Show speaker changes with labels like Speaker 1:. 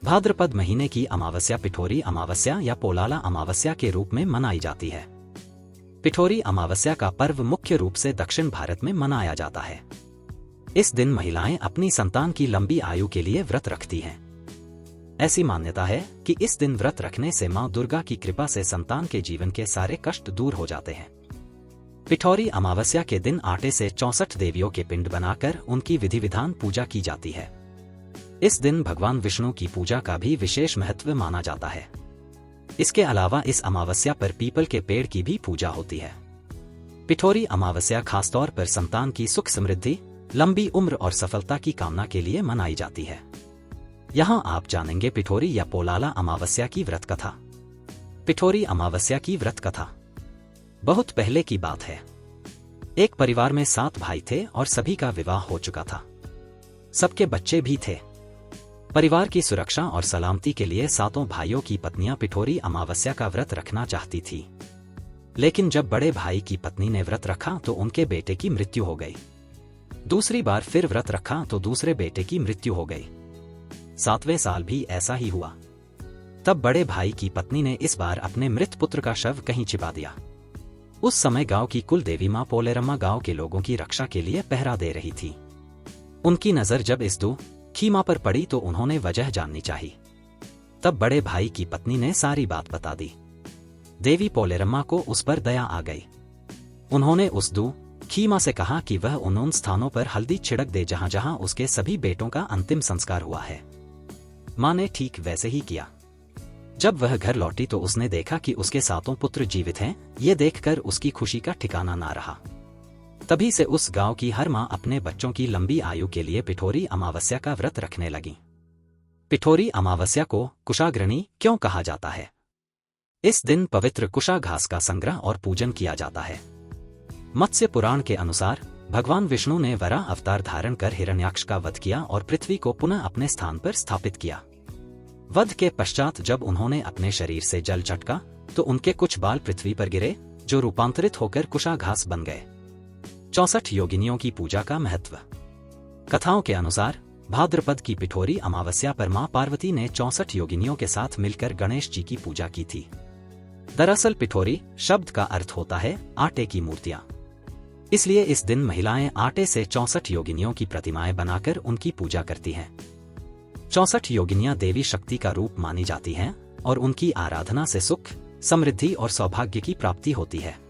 Speaker 1: भाद्रपद महीने की अमावस्या पिठोरी अमावस्या या पोलाला अमावस्या के रूप में मनाई जाती है। पिठोरी अमावस्या का पर्व मुख्य रूप से दक्षिण भारत में मनाया जाता है। इस दिन महिलाएं अपनी संतान की लंबी आयु के लिए व्रत रखती हैं। ऐसी मान्यता है कि इस दिन व्रत रखने से मां दुर्गा की कृपा से संतान के जीवन के सारे कष्ट दूर हो जाते हैं। पिठोरी अमावस्या के दिन आटे से 64 देवियों के पिंड बनाकर उनकी विधि विधान पूजा की जाती है। इस दिन भगवान विष्णु की पूजा का भी विशेष महत्व माना जाता है। इसके अलावा इस अमावस्या पर पीपल के पेड़ की भी पूजा होती है। पिठोरी अमावस्या खासतौर पर संतान की सुख समृद्धि, लंबी उम्र और सफलता की कामना के लिए मनाई जाती है। यहाँ आप जानेंगे पिठोरी या पोलाला अमावस्या की व्रत कथा। पिठोरी अमावस्या की व्रत कथा बहुत पहले की बात है। एक परिवार में 7 भाई थे और सभी का विवाह हो चुका था। सबके बच्चे भी थे। परिवार की सुरक्षा और सलामती के लिए 7 भाइयों की पत्नियां पिठोरी अमावस्या का व्रत रखना चाहती थी। लेकिन जब बड़े भाई की पत्नी ने व्रत रखा तो उनके बेटे की मृत्यु हो गई। दूसरी बार फिर व्रत रखा तो दूसरे बेटे की मृत्यु हो गई। 7वें साल भी ऐसा ही हुआ। तब बड़े भाई की पत्नी ने इस बार अपने मृत पुत्र का शव कहीं छिपा दिया। उस समय गांव की कुल देवी मां पोलेरम्मा गांव के लोगों की रक्षा के लिए पहरा दे रही थी। उनकी नजर जब इस खीमा पर पड़ी तो उन्होंने वजह जाननी चाही। तब बड़े भाई की पत्नी ने सारी बात बता दी। देवी पोलेरम्मा को उस पर दया आ गई। उन्होंने उस खीमा से कहा कि वह उन स्थानों पर हल्दी छिड़क दे जहां जहां उसके सभी बेटों का अंतिम संस्कार हुआ है। मां ने ठीक वैसे ही किया। जब वह घर लौटी तो उसने देखा कि उसके 7 पुत्र जीवित हैं। ये देखकर उसकी खुशी का ठिकाना ना रहा। तभी से उस गांव की हर मां अपने बच्चों की लंबी आयु के लिए पिठोरी अमावस्या का व्रत रखने लगी। पिठोरी अमावस्या को कुशाग्रणी क्यों कहा जाता है? इस दिन पवित्र कुशा घास का संग्रह और पूजन किया जाता है। मत्स्य पुराण के अनुसार भगवान विष्णु ने वराह अवतार धारण कर हिरण्याक्ष का वध किया और पृथ्वी को पुनः अपने स्थान पर स्थापित किया। वध के पश्चात जब उन्होंने अपने शरीर से जल झटका तो उनके कुछ बाल पृथ्वी पर गिरे, जो रूपांतरित होकर कुशा घास बन गए। 64 योगिनियों की पूजा का महत्व। कथाओं के अनुसार भाद्रपद की पिठोरी अमावस्या पर मां पार्वती ने 64 योगिनियों के साथ मिलकर गणेश जी की पूजा की थी। दरअसल पिठोरी शब्द का अर्थ होता है आटे की मूर्तियां। इसलिए इस दिन महिलाएं आटे से 64 योगिनियों की प्रतिमाएं बनाकर उनकी पूजा करती हैं। 64 योगिनियां देवी शक्ति का रूप मानी जाती हैं और उनकी आराधना से सुख, समृद्धि और सौभाग्य की प्राप्ति होती है।